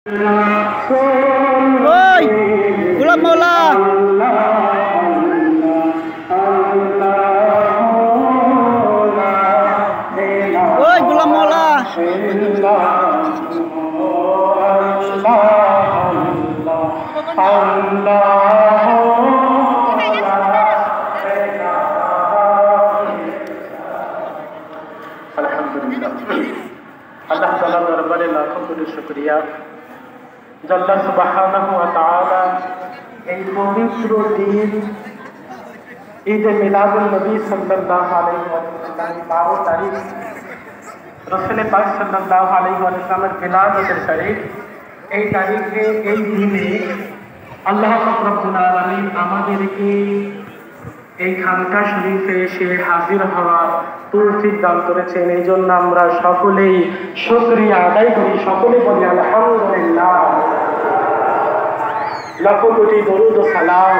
ওই গোলাম মাওলা ওই গোলাম মাওলা আল্লাহ তাআলার দরবারে লাখো কোটি শুকরিয়া আল্লাহ সুবহানাহু ওয়া তাআলা এই পবিত্র দিন ঈদ এ মিলাদুন নবী সাল্লাল্লাহু আলাইহি ওয়াসাল্লাম 12 তারিখ রাসূল পাক সাল্লাল্লাহু আলাইহি ওয়াসাল্লামের মিলাদুল শরীফ এই তারিখে এই দিনে আল্লাহ পাক রব্বুল আলামিন আমাদেরকে এই খানকা শরীফে এসে হাজির হওয়ার তৌফিক দান করেছেন। এই জন্য আমরা সকলেই শুকরিয়া আদায় করি, সকলে বলি আলহামদুলিল্লাহ। লাখো কোটি দরুদ ও সালাম